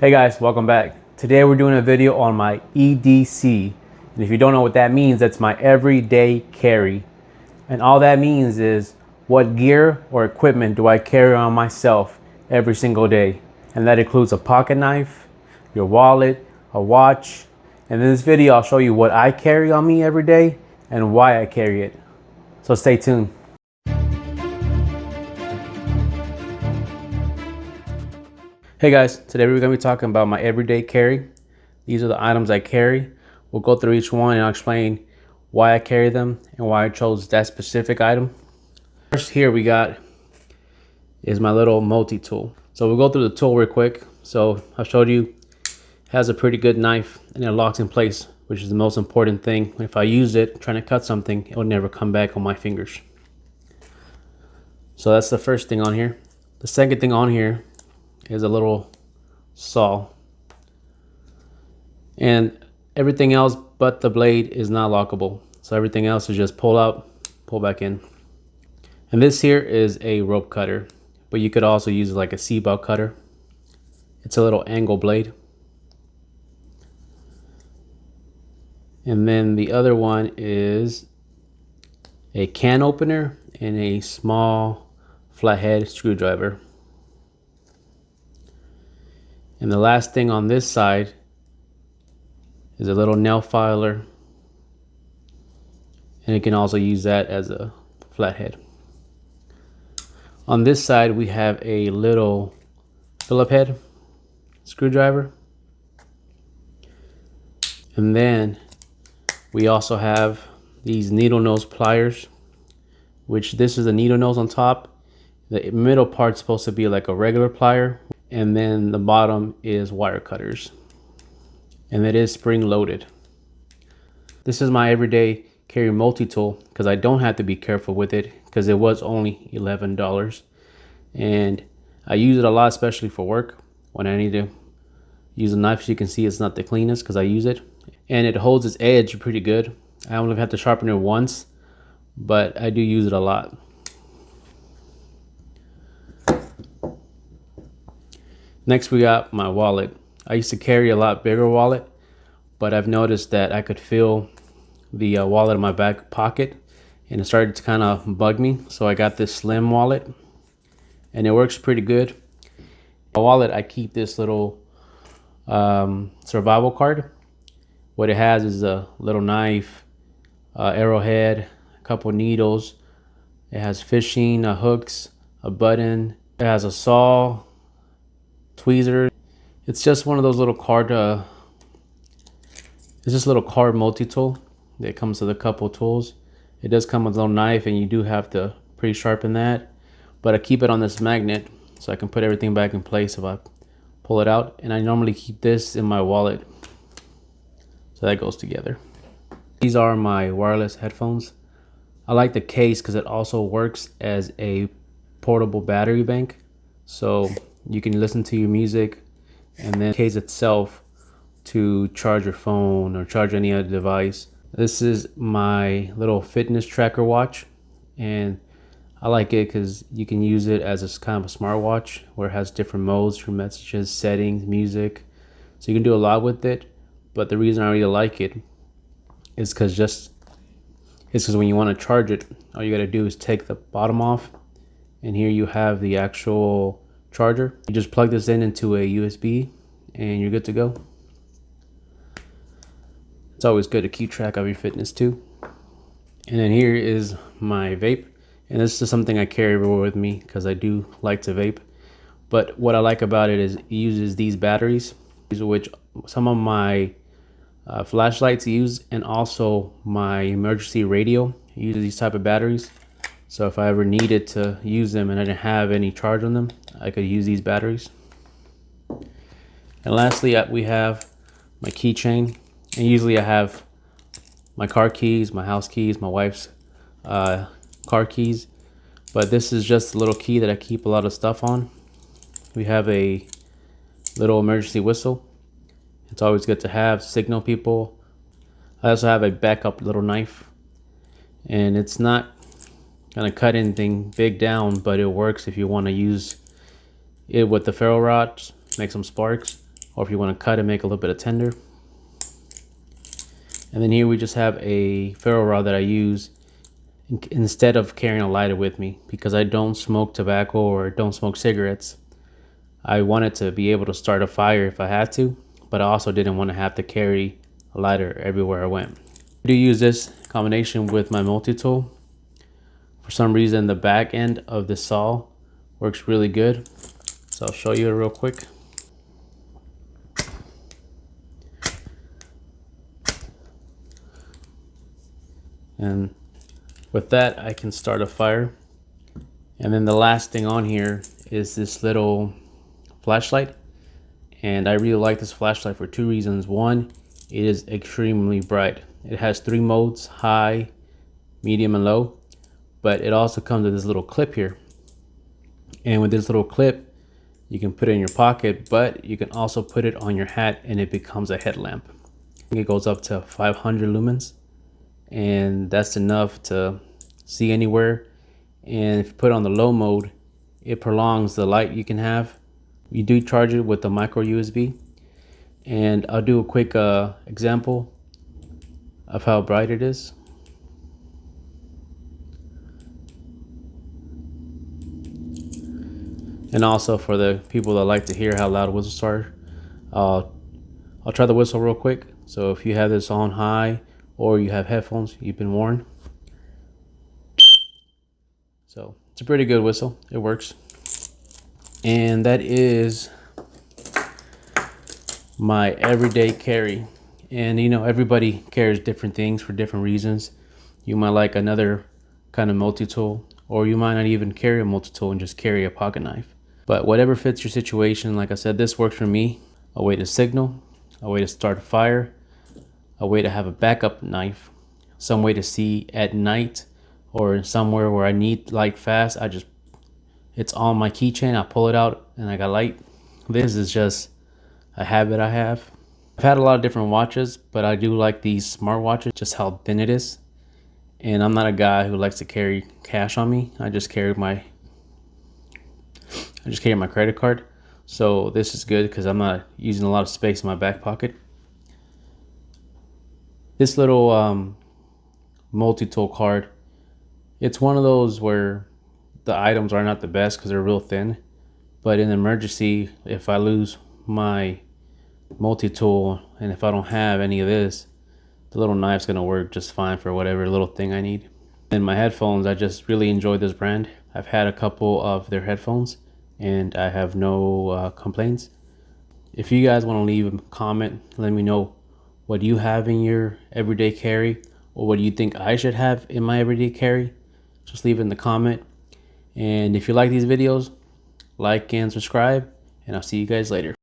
Hey guys, welcome back. Today we're doing a video on my EDC. And if you don't know what that means, that's my everyday carry. And all that means is what gear or equipment do I carry on myself every single day. And that includes a pocket knife, your wallet, a watch. And in this video, I'll show you what I carry on me every day and why I carry it. So stay tuned. Hey guys, today we're going to be talking about my everyday carry. These are the items I carry. We'll go through each one and I'll explain why I carry them and why I chose that specific item. First here we got is my little multi-tool. So we'll go through the tool real quick. So I showed you it has a pretty good knife and it locks in place, which is the most important thing. If I use it trying to cut something, it will never come back on my fingers. So that's the first thing on here. The second thing on here is a little saw, and everything else but the blade is not lockable, so everything else is just pull out, pull back in. And this here is a rope cutter, but you could also use like a seatbelt cutter. It's a little angle blade. And then the other one is a can opener and a small flathead screwdriver. And the last thing on this side is a little nail filer, and you can also use that as a flathead. On this side we have a little Phillip head screwdriver, and then we also have these needle nose pliers, which this is a needle nose on top. The middle part's supposed to be like a regular plier, and then the bottom is wire cutters, and it is spring loaded. This is my everyday carry multi-tool because I don't have to be careful with it because it was only $11, and I use it a lot, especially for work when I need to use a knife. So you can see it's not the cleanest because I use it, and it holds its edge pretty good. I only have to sharpen it once, but I do use it a lot. Next we got my wallet. I used to carry a lot bigger wallet, but I've noticed that I could feel the wallet in my back pocket, and it started to kind of bug me. So I got this slim wallet, and it works pretty good. My wallet, I keep this little survival card. What it has is a little knife, arrowhead, a couple needles. It has fishing hooks, a button. It has a saw, tweezers. It's just one of those little card it's just a little card multi-tool that comes with a couple tools. It does come with a little knife, and you do have to pre-sharpen that, but I keep it on this magnet so I can put everything back in place if I pull it out. And I normally keep this in my wallet, so that goes together. These are my wireless headphones. I like the case because it also works as a portable battery bank, so you can listen to your music, and then the case itself to charge your phone or charge any other device. This is my little fitness tracker watch, and I like it because you can use it as a kind of a smartwatch where it has different modes for messages, settings, music. So you can do a lot with it. But the reason I really like it is because when you want to charge it, all you got to do is take the bottom off, and here you have the actual charger. You just plug this in into a USB and you're good to go. It's always good to keep track of your fitness too. And then here is my vape, and this is something I carry everywhere with me because I do like to vape. But what I like about it is it uses these batteries, which some of my flashlights use, and also my emergency radio uses these type of batteries. So if I ever needed to use them and I didn't have any charge on them, I could use these batteries. And lastly, we have my keychain. And usually I have my car keys, my house keys, my wife's car keys. But this is just a little key that I keep a lot of stuff on. We have a little emergency whistle. It's always good to have, signal people. I also have a backup little knife. And it's not gonna cut anything big down, but it works if you want to use it with the ferro rods, make some sparks, or if you want to cut and make a little bit of tender. And then here we just have a ferro rod that I use instead of carrying a lighter with me, because I don't smoke tobacco or don't smoke cigarettes. I wanted to be able to start a fire if I had to, but I also didn't want to have to carry a lighter everywhere I went. I do use this combination with my multi-tool. For some reason, the back end of the saw works really good. So I'll show you it real quick. And with that, I can start a fire. And then the last thing on here is this little flashlight. And I really like this flashlight for two reasons. One, it is extremely bright. It has 3 modes: high, medium, and low. But it also comes with this little clip here. And with this little clip, you can put it in your pocket, but you can also put it on your hat and it becomes a headlamp. It goes up to 500 lumens, and that's enough to see anywhere. And if you put it on the low mode, it prolongs the light you can have. You do charge it with the micro USB, and I'll do a quick example of how bright it is. And also for the people that like to hear how loud whistles are, I'll try the whistle real quick. So if you have this on high or you have headphones, you've been warned. So it's a pretty good whistle. It works. And that is my everyday carry. And you know, everybody carries different things for different reasons. You might like another kind of multi-tool, or you might not even carry a multi-tool and just carry a pocket knife. But whatever fits your situation, like I said, this works for me. A way to signal, a way to start a fire, a way to have a backup knife, some way to see at night, or somewhere where I need light fast. It's on my keychain, I pull it out and I got light. This is just a habit I have. I've had a lot of different watches, but I do like these smart watches, just how thin it is. And I'm not a guy who likes to carry cash on me. I just carry my credit card. So this is good because I'm not using a lot of space in my back pocket. This little multi-tool card, it's one of those where the items are not the best because they're real thin. But in an emergency, if I lose my multi-tool and if I don't have any of this, the little knife's gonna work just fine for whatever little thing I need. And my headphones, I just really enjoy this brand. I've had a couple of their headphones and I have no complaints. If you guys want to leave a comment, let me know what you have in your everyday carry, or what do you think I should have in my everyday carry. Just leave it in the comment. And if you like these videos, like and subscribe, and I'll see you guys later.